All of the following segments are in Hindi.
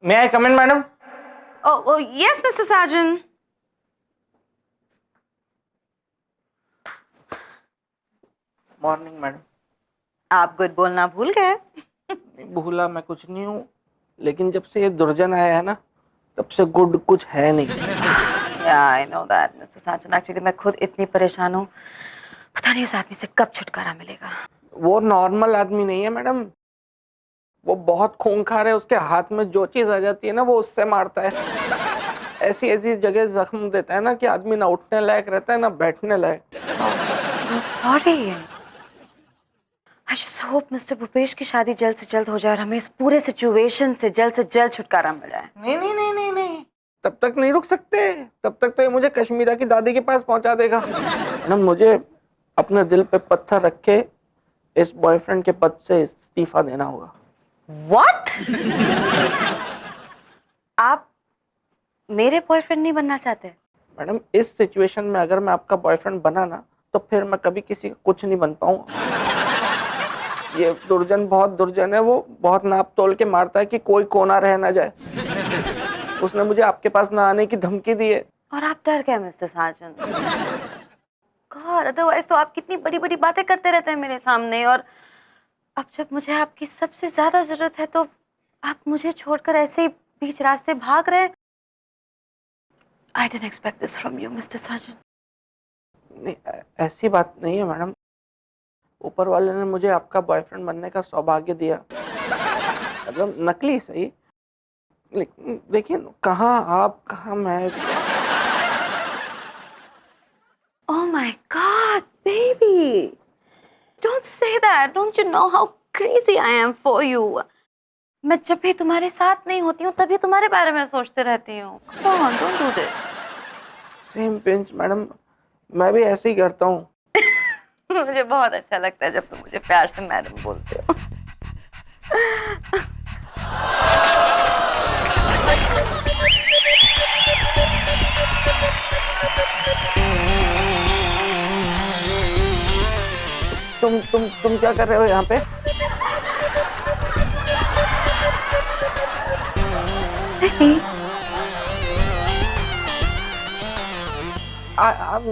May I come in, madam? Oh, yes, Mr. Sargent. Morning, madam. आप गुड बोलना भूल गए। भूला मैं कुछ नहीं हूँ, लेकिन जब से ये दुर्जन आया है ना, तब से गुड कुछ है नहीं। Yeah, I know that, Mr. Sargent. Actually, मैं खुद इतनी परेशान हूँ, पता नहीं उस आदमी से कब छुटकारा मिलेगा। वो नॉर्मल आदमी नहीं है मैडम, वो बहुत खूंखार है। उसके हाथ में जो चीज आ जाती है ना, वो उससे मारता है। ऐसी ऐसी जगह जख्म देता है ना कि आदमी ना उठने लायक रहता है ना बैठने लायक। So sorry. I just hope Mr. Bhupesh की शादी जल्द से जल्द हो जाए और हमें इस पूरे सिचुएशन से जल्द छुटकारा मिल जाए। नहीं नहीं नहीं नहीं नहीं, तब तक नहीं रुक सकते। तब तक तो ये मुझे कश्मीरा की दादी के पास पहुंचा देगा। मैडम, मुझे अपने दिल पे पत्थर रख के इस बॉयफ्रेंड के पद से इस्तीफा देना होगा। What? आप मेरे बॉयफ्रेंड नहीं बनना चाहते? मैडम, इस सिचुएशन में अगर मैं आपका बॉयफ्रेंड बना ना, तो फिर मैं कभी किसी का कुछ नहीं बन पाऊंगा। ये दुर्जन बहुत दुर्जन है, वो बहुत नाप तोल के मारता है कि कोई कोना रह ना जाए। उसने मुझे आपके पास ना आने की धमकी दी है। और आप डर गए मिस्टर साजन? गॉड, अदरवाइज तो आप कितनी बड़ी बड़ी बातें करते रहते हैं मेरे सामने, और अब जब मुझे आपकी सबसे ज्यादा जरूरत है तो आप मुझे छोड़कर ऐसे ही बीच रास्ते भाग रहे। I didn't expect this from you mister Sajan. नहीं, ऐसी बात नहीं है मैडम। ऊपर वाले ने मुझे आपका बॉयफ्रेंड बनने का सौभाग्य दिया, मतलब नकली सही, लेकिन देखिए कहाँ आप कहाँ मैं। Oh my God, baby! Don't say that. Don't you know how crazy I am for you? मैं जब भी तुम्हारे साथ नहीं होती हूँ तभी तुम्हारे बारे में सोचते रहती हूँ। Come on, don't do this. Same pinch madam, मैं भी ऐसे ही करता हूँ। मुझे बहुत अच्छा लगता है जब तुम मुझे प्यार से मैडम बोलते हो। तुम क्या कर रहे हो यहाँ पे?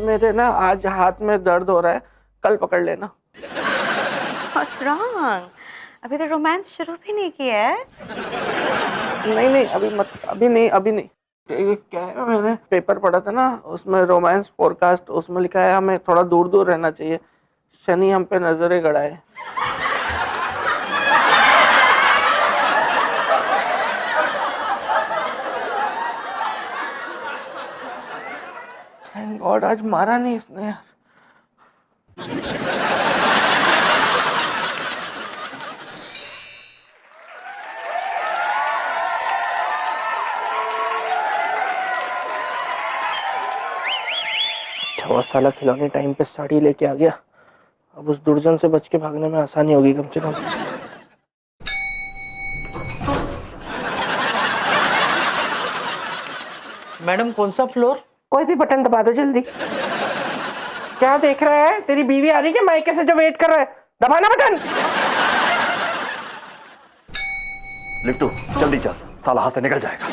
मेरे ना आज हाथ में दर्द हो रहा है, कल पकड़ लेना। What's wrong? अभी तो रोमांस शुरू भी नहीं किया है। नहीं नहीं, अभी नहीं। ये क्या है, मैंने पेपर पढ़ा था ना, उसमें रोमांस फोरकास्ट, उसमें लिखा है हमें थोड़ा दूर दूर रहना चाहिए, शनि हम पे नजरें गड़ाए। थैंक गॉड आज मारा नहीं इसने यार। अच्छा वो साला खिलौने टाइम पे साड़ी लेके आ गया, अब उस दुर्जन से बच के भागने में आसानी होगी कम से कम। मैडम कौन सा फ्लोर? कोई भी बटन दबा दो जल्दी। क्या देख रहा है? तेरी बीवी आ रही है मायके से जो वेट कर रहा है, दबाना बटन। लिफ्टू जल्दी चल, साला हाथ से निकल जाएगा।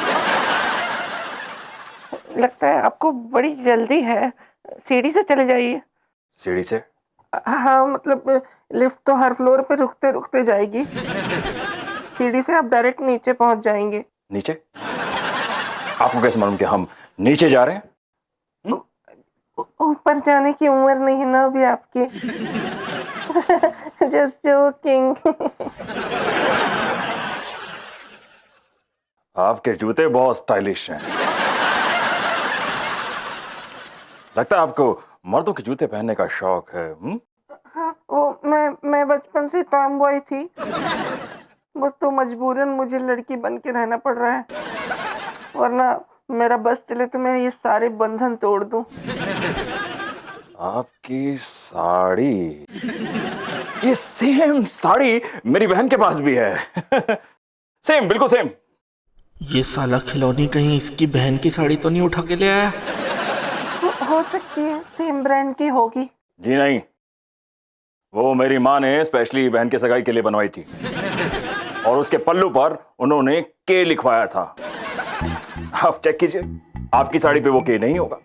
लगता है आपको बड़ी जल्दी है, सीढ़ी से चले जाइए। सीढ़ी से? हाँ मतलब लिफ्ट तो हर फ्लोर पे रुकते रुकते जाएगी, सीढ़ी से आप डायरेक्ट नीचे पहुंच जाएंगे। नीचे? आपको कैसे मालूम कि हम नीचे जा रहे हैं? ऊपर जाने की उम्र नहीं है ना अभी आपकी। Just joking. आपके जूते बहुत स्टाइलिश हैं। लगता है आपको मर्दों के जूते पहनने का शौक है। हाँ, वो मैं बचपन से टॉम बॉय थी, बस तो मजबूरन मुझे लड़की बन के रहना पड़ रहा है, वरना मेरा बस चले तो मैं ये सारे बंधन तोड़ दूं। आपकी साड़ी, ये सेम साड़ी मेरी बहन के पास भी है। सेम, बिल्कुल सेम। ये साला खिलौनी कहीं इसकी बहन की साड़ी तो नहीं उठा के ले आया? हो सकती है सेम ब्रांड की होगी। जी नहीं, वो मेरी माँ ने स्पेशली बहन के सगाई के लिए बनवाई थी। और उसके पल्लू पर उन्होंने के लिखवाया था। आप चेक कीजिए, आपकी साड़ी पे वो के नहीं होगा।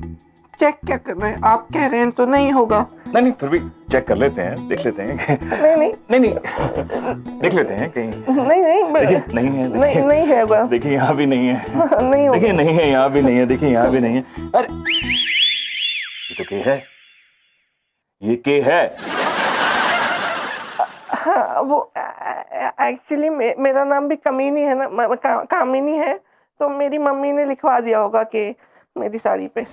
चेक क्या कर रहे हैं? आप कह रहे हैं तो नहीं होगा। नहीं नहीं, फिर भी चेक कर लेते हैं, देख लेते हैं। नहीं नहीं नहीं नहीं, देख लेते हैं कहीं। नहीं नहीं देखिए नहीं है, नहीं देखिए नहीं है होगा। देखिए यहाँ भी नहीं है, नहीं होगा। देखिए नहीं है, यहाँ भी नहीं है, देखिए यहाँ भी नहीं है। अरे ये तो के है, ये के है। हाँ वो एक्चुअली मेरा नाम भी कमीनी है ना, कामिनी है, तो मेरी मम्मी ने लिखवा दिया होगा कि मेरी साड़ी पे।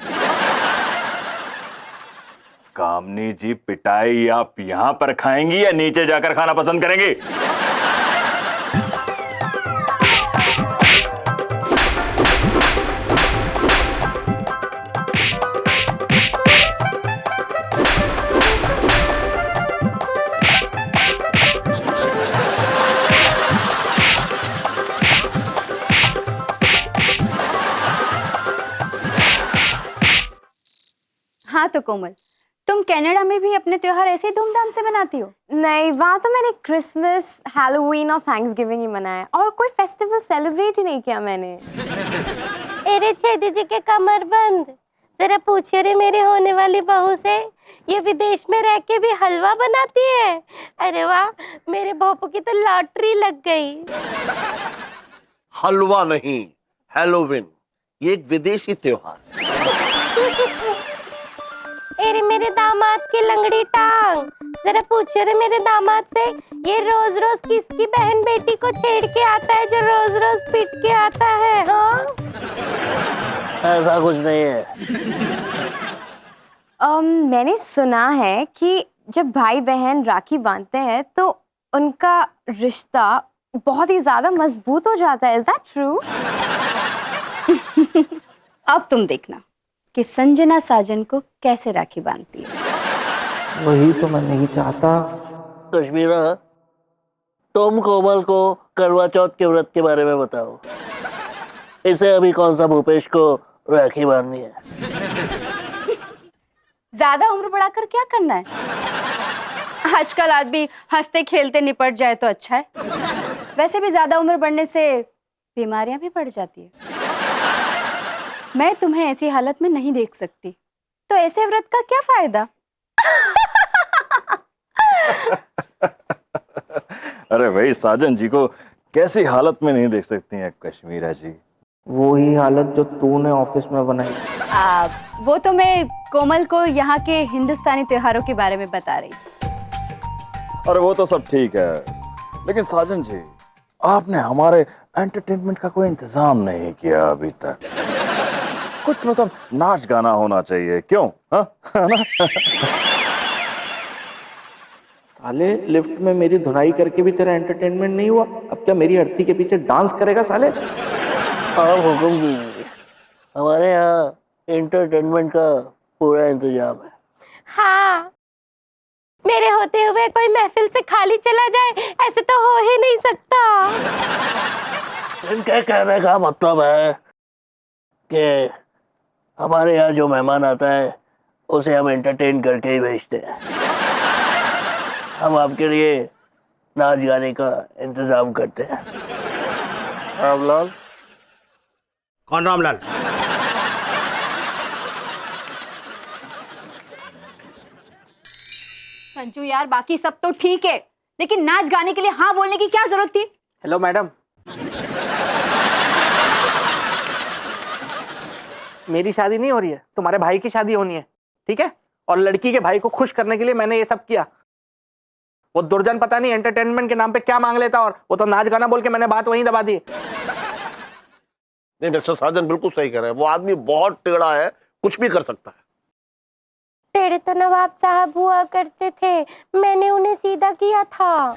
कामनी जी, पिटाई आप यहाँ पर खाएंगी या नीचे जाकर खाना पसंद करेंगी? हाँ तो कोमल, तुम कनाडा में भी अपने त्योहार ऐसे ही धूमधाम से मनाती हो? नहीं, वहाँ तो मैंने क्रिसमस, हैलोवीन और थैंक्सगिविंग ही मनाया और कोई फेस्टिवल सेलिब्रेट ही नहीं किया मैंने। अरे छेदी जी के कमर बंद, जरा पूछिए रे मेरे होने वाली बहू से, ये विदेश में रह के भी हलवा बनाती है। अरे वाह, मेरे भोपू की तो लॉटरी लग गई। हलवा नहीं, हैलोवीन, ये एक विदेशी त्योहार। अरे मेरे दामाद की लंगड़ी टांग, जरा पूछिए रे मेरे दामाद से, ये रोज रोज किसकी बहन बेटी को छेड़ के आता है जो रोज रोज पीट के आता है? हाँ, ऐसा कुछ नहीं है। मैंने सुना है कि जब भाई बहन राखी बांधते हैं तो उनका रिश्ता बहुत ही ज्यादा मजबूत हो जाता है। Is that true? अब तुम देखना कि संजना साजन को कैसे राखी बांधती है। वही तो मैं नहीं चाहता। कश्मीरा, तुम कोमल को करवा चौथ के व्रत के बारे में बताओ। इसे अभी कौन सा भूपेश को राखी बांधनी है? ज्यादा उम्र बढ़ाकर क्या करना है? आजकल आदमी हंसते खेलते निपट जाए तो अच्छा है। वैसे भी ज्यादा उम्र बढ़ने से बीमारियां भी बढ़ जाती है। मैं तुम्हें ऐसी हालत में नहीं देख सकती, तो ऐसे व्रत का क्या फायदा? अरे भाई, साजन जी को कैसी हालत में नहीं देख सकती हैं कश्मीरा जी? वो ही हालत जो तूने ऑफिस में बनाई। वो तो मैं कोमल को यहाँ के हिंदुस्तानी त्योहारों के बारे में बता रही। अरे वो तो सब ठीक है, लेकिन साजन जी, आपने हमारे एंटरटेनमेंट का कोई इंतजाम नहीं किया अभी तक। कुछ मतलब नाच गाना होना चाहिए, क्यों? हाँ? है ना? साले, लिफ्ट में मेरी धुनाई करके भी तेरा एंटरटेनमेंट नहीं हुआ? अब क्या मेरी अर्थी के पीछे डांस करेगा साले? आप हुक्म कीजिए, हमारे यहाँ एंटरटेनमेंट का पूरा इंतजाम है। हाँ, मेरे होते हुए कोई महफिल से खाली चला जाए, ऐसे तो हो ही नहीं सकता। इनके कहने का मतलब है कि हमारे यहाँ जो मेहमान आता है उसे हम एंटरटेन करके ही भेजते हैं। हम आपके लिए नाच गाने का इंतजाम करते हैं। रामलाल, कौन रामलाल? संजू यार, बाकी सब तो ठीक है, लेकिन नाच गाने के लिए हाँ बोलने की क्या जरूरत थी? हेलो मैडम, मेरी शादी नहीं हो रही है, तुम्हारे भाई की शादी होनी है, ठीक है? और लड़की के भाई को खुश करने के लिए मैंने ये सब किया। वो दुर्जन पता नहीं एंटरटेनमेंट के नाम पे क्या मांग लेता, और वो तो नाच गाना बोल के मैंने बात वहीं दबा दी। नहीं, मिस्टर साजन बिल्कुल सही कह रहे हैं। वो आदमी बहुत टेढ़ा है, कुछ भी कर सकता है। टेढ़े तो नवाब साहब हुआ करते थे, मैंने उन्हें सीधा किया था।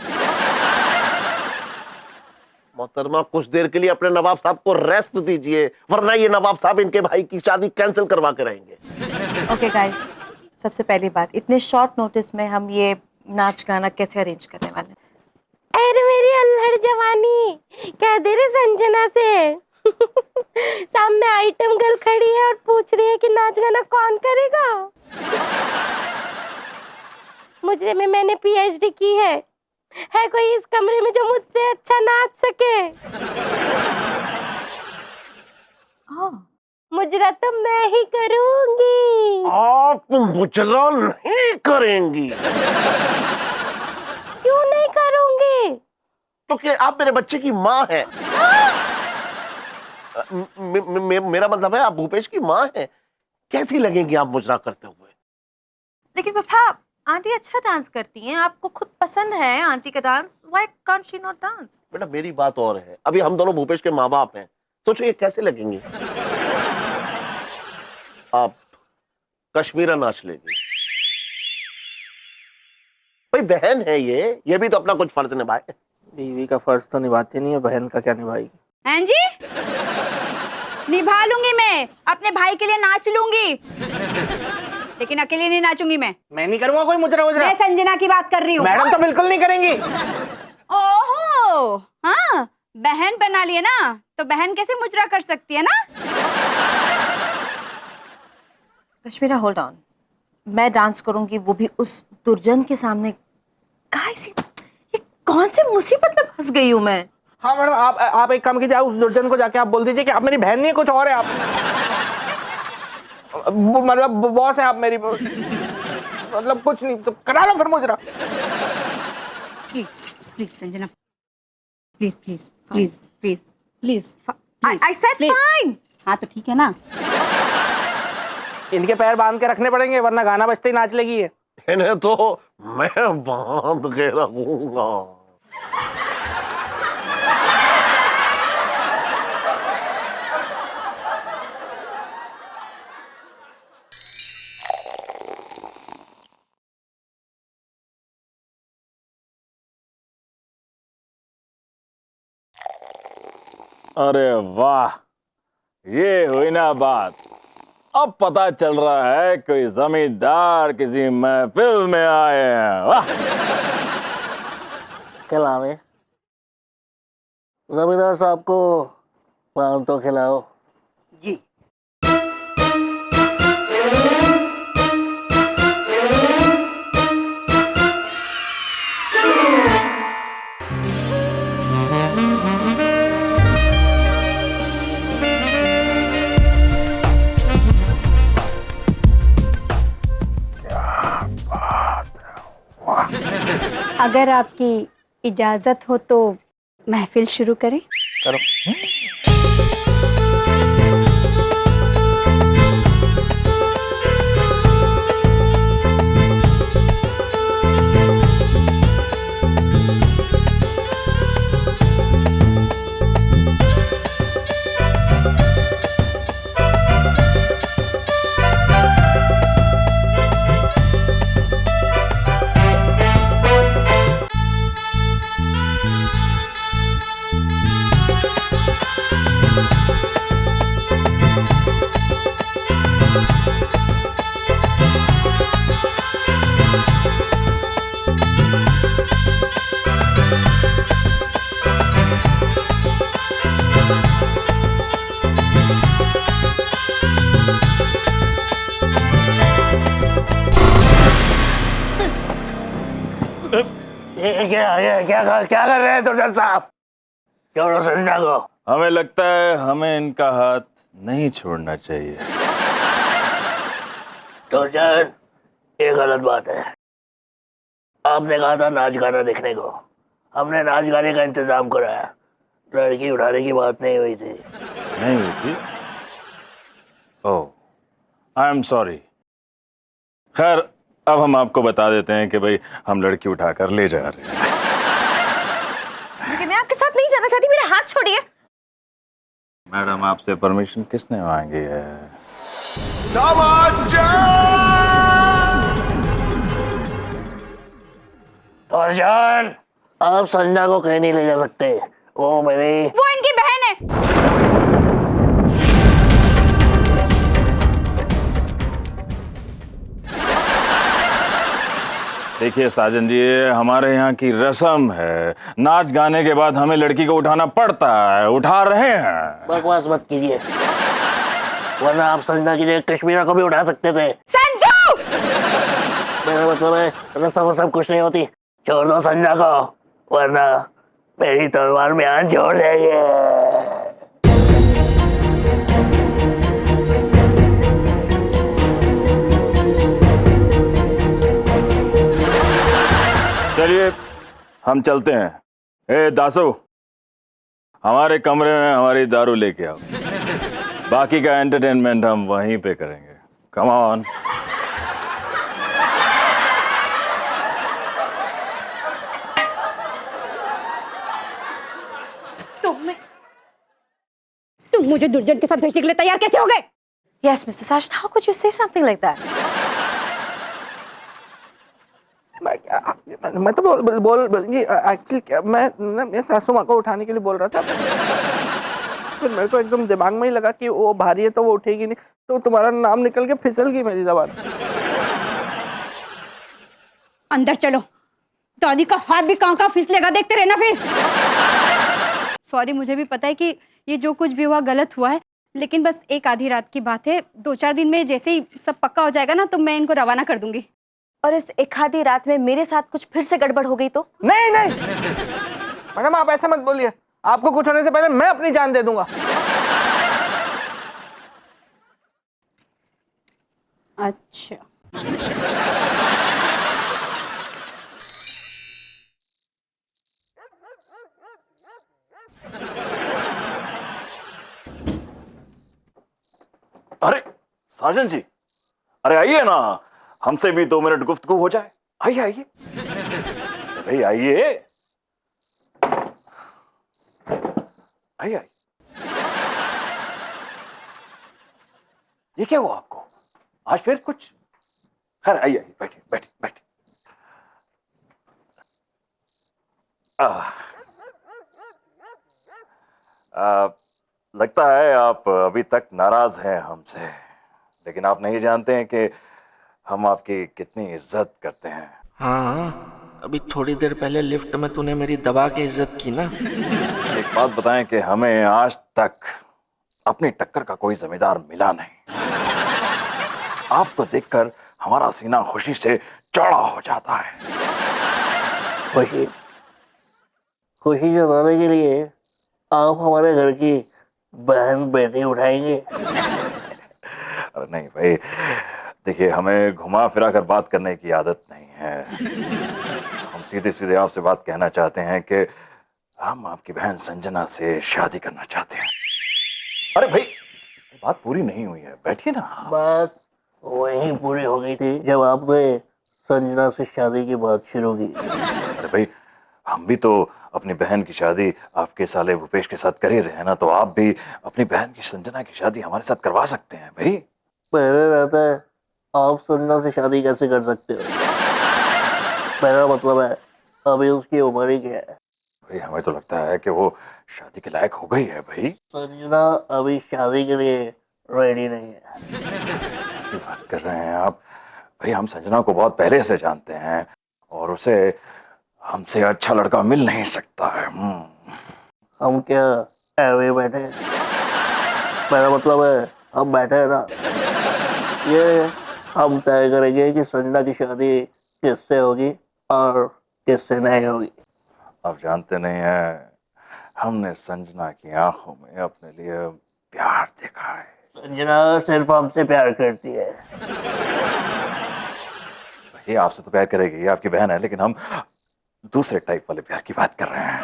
मोहतरमा, कुछ देर के लिए अपने नवाब साहब को रेस्ट दीजिए, वरना ये नवाब साहब इनके भाई की शादी कैंसिल करवा के रहेंगे। ओके गाइस, सबसे पहली बात, इतने शॉर्ट नोटिस में हम ये नाच गाना कैसे अरेंज करने वाले हैं? अरे मेरी अल्हड़ जवानी, कह दे रे संजना से। सामने आइटम गर्ल खड़ी है और पूछ रही है कि नाच गाना कौन करेगा। मुझे में मैंने पीएचडी की है, है कोई इस कमरे में जो मुझसे अच्छा नाच सके? हाँ मुजरा तो मैं ही करूंगी। आप मुजरा नहीं करेंगी। क्यों नहीं करूंगी? क्योंकि आप मेरे बच्चे की माँ हैं। मेरा मतलब है आप भूपेश की माँ हैं। कैसी लगेंगी आप मुजरा करते हुए? लेकिन पापा, आंटी अच्छा डांस करती हैं, आपको खुद पसंद है आंटी का dance, why can't she not dance? बेटा मेरी बात और है, अभी हम दोनों भूपेश के माँ बाप हैं, सोचो ये कैसे लगेंगी। आप कश्मीरा नाच लेंगी। भाई बहन है ये भी तो अपना कुछ फर्ज निभाए। बीवी का फर्ज तो निभाती नहीं है, बहन का क्या निभाएगी? हैं जी? निभा लूंगी, मैं अपने भाई के लिए नाच लूंगी, लेकिन अकेले नहीं नाचूंगी मैं नहीं करूंगा कोई मुजरा वुजरा। मैं संजना की बात कर रही हूँ। मैडम तो बिल्कुल नहीं करेंगी। ओहो, हाँ, बहन बना लिए ना, तो बहन कैसे मुजरा कर सकती है ना? कश्मीरा होल्ड ऑन, मैं डांस करूंगी, वो भी उस दुर्जन के सामने। गाइस ये कौन सी मुसीबत में फंस गई हूं मैं? हाँ मैडम, आप एक काम कीजिए, उस दुर्जन को जाके आप बोल दीजिए कि आप मेरी बहन नहीं है, कुछ और है आप। मतलब बॉस है आप मेरी, मतलब कुछ नहीं, तो करा लो फिर मुजरा। Please please Sanjana, please please please please please I said fine. हाँ तो ठीक है ना। इनके पैर बांध के रखने पड़ेंगे, वरना गाना बजते ही नाच लेगी ये। इन्हें तो मैं बांध के रखूंगा। अरे वाह, ये हुई ना बात। अब पता चल रहा है कोई जमींदार किसी महफिल में आए हैं। वाह, खिलावे जमींदार साहब को पान तो खिलाओ। जी अगर आपकी इजाजत हो तो महफिल शुरू करें। करो। क्या कर रहे हैं दुर्जन साहब? छोड़ो संजना को। हमें लगता है हमें इनका हाथ नहीं छोड़ना चाहिए। दुर्जन, ये गलत बात है। आपने कहा था नाच गाना देखने को, हमने नाच गाने का इंतजाम कराया, लड़की उठाने की बात नहीं हुई थी। नहीं हुई थी? ओह, आई एम सॉरी। खैर, अब हम आपको बता देते हैं कि भाई हम लड़की उठाकर ले जा रहे हैं। लेकिन मैं आपके साथ नहीं जाना चाहती, मेरा हाथ छोड़िए। मैडम, आपसे परमिशन किसने मांगी है? दुर्जन, आप संजना को कहीं नहीं ले जा सकते, वो मेरी वो इनकी बहन है। देखिए साजन जी, ये हमारे यहाँ की रस्म है। नाच गाने के बाद हमें लड़की को उठाना पड़ता है, उठा रहे हैं। बकवास मत कीजिए, वरना आप संजना की जगह कश्मीरा को भी उठा सकते थे। संजू! मेरा मतलब है रस्म वस्म कुछ नहीं होती, छोड़ दो संजना को। वरना मेरी तलवार में हाथ जोड़ देंगे। चलिए हम चलते हैं। ए दासो, हमारे कमरे में हमारी दारू लेके आओ। बाकी का एंटरटेनमेंट हम वहीं पे करेंगे। Come on. तुम मुझे दुर्जन के साथ भेजने के लिए तैयार कैसे हो गए? Yes, Mr. Sajan, how could you say something like that? मैं तो बोल एक्चुअली क्या मैं सासू माँ को उठाने के लिए बोल रहा था। फिर मेरे को एकदम दिमाग में ही लगा कि वो भारी है तो वो उठेगी नहीं, तो तुम्हारा नाम निकल के फिसल गई मेरी जबान। अंदर चलो, दादी का हाथ भी कहाँ फिसलेगा, देखते रहना फिर। सॉरी, मुझे भी पता है कि ये जो कुछ भी हुआ गलत हुआ है, लेकिन बस एक आधी रात की बात है। 2-4 दिन में जैसे ही सब पक्का हो जाएगा ना, तो मैं इनको रवाना कर दूंगी। और इस एक आधी रात में मेरे साथ कुछ फिर से गड़बड़ हो गई तो? नहीं नहीं मैडम, आप ऐसे मत बोलिए। आपको कुछ होने से पहले मैं अपनी जान दे दूंगा। अच्छा, अरे साजन जी, अरे आइए ना, हमसे भी 2 मिनट गुफ्तगू हो जाए। आइए आइए भाई, आइए आइए आइए। ये क्या हुआ आपको आज फिर कुछ? खैर आइए आइए, बैठिए बैठिए बैठिए। लगता है आप अभी तक नाराज हैं हमसे, लेकिन आप नहीं जानते हैं कि हम आपकी कितनी इज्जत करते हैं। हाँ, अभी थोड़ी देर पहले लिफ्ट में तूने मेरी दबा के इज्जत की ना। एक बात बताएं कि हमें आज तक अपनी टक्कर का कोई जमींदार मिला नहीं। आपको देखकर हमारा सीना खुशी से चौड़ा हो जाता है। खुशी खुशी जताने के लिए आप हमारे घर की बहन बेटी उठाएंगे? अरे नहीं भाई, देखिए हमें घुमा फिरा कर बात करने की आदत नहीं है। हम सीधे सीधे आपसे बात कहना चाहते हैं कि हम आपकी बहन संजना से शादी करना चाहते हैं। अरे भाई, बात पूरी नहीं हुई है, बैठिए ना। बात वहीं पूरी हो गई थी जब आपने संजना से शादी की बात शुरू की। अरे भाई, हम भी तो अपनी बहन की शादी आपके साले भूपेश के साथ कर ही रहे हैं ना, तो आप भी अपनी बहन की संजना की शादी हमारे साथ करवा सकते हैं भाई। पहले रहता है आप संजना से शादी कैसे कर सकते हो? मेरा मतलब है अभी उसकी उम्र ही क्या है? भाई हमें तो लगता है कि वो शादी के लायक हो गई है भाई। संजना अभी शादी के लिए रेडी नहीं है। ऐसी बात कर रहे हैं आप भाई? हम संजना को बहुत पहले से जानते हैं और उसे हमसे अच्छा लड़का मिल नहीं सकता है। हम क्या ऐवे बैठे हैं? मेरा मतलब है हम बैठे हैं ना, ये हम तय करेंगे कि संजना की शादी किससे होगी और किससे नहीं होगी। आप जानते नहीं हैं, हमने संजना की आंखों में अपने लिए प्यार देखा है। संजना सिर्फ हमसे प्यार करती है। भाई आपसे तो प्यार करेगी, ये आपकी बहन है, लेकिन हम दूसरे टाइप वाले प्यार की बात कर रहे हैं।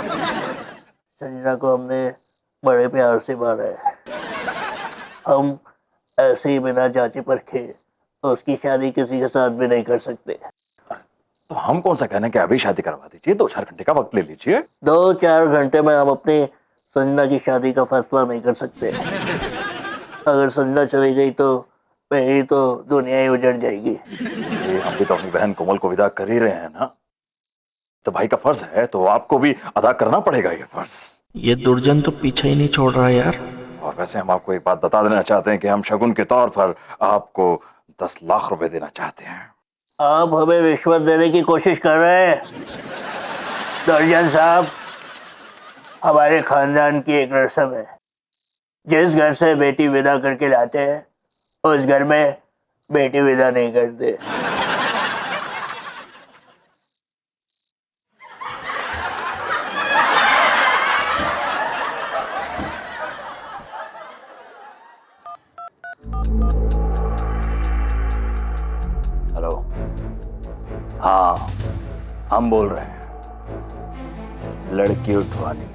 संजना को हमने बड़े प्यार से मारा है। हम ऐसे ही बिना जांचे परखे उसकी शादी किसी के साथ भी नहीं कर सकते। तो हम कौन सा कहने कि अभी शादी करवा दीजिए, 2-4 घंटे का वक्त ले लीजिए। 2-4 घंटे में हम अपनी संजना की शादी का फैसला नहीं कर सकते। अगर संजना चली गई तो मेरी तो दुनिया ही उजड़ जाएगी। ये हम भी तो अपनी बहन कोमल को विदा कर ही रहे हैं ना, तो भाई का फर्ज है तो आपको भी अदा करना पड़ेगा ये फर्ज। ये दुर्जन तो पीछे ही नहीं छोड़ रहा है यार। और वैसे हम आपको एक बात बता देना चाहते हैं कि हम शगुन के तौर पर आपको 10 लाख रुपए देना चाहते हैं। आप हमें रिश्वत देने की कोशिश कर रहे हैं? दुर्जन साहब, हमारे खानदान की एक रस्म है, जिस घर से बेटी विदा करके लाते हैं उस घर में बेटी विदा नहीं करते। हेलो, हाँ हम बोल रहे हैं, लड़की उठवानी है।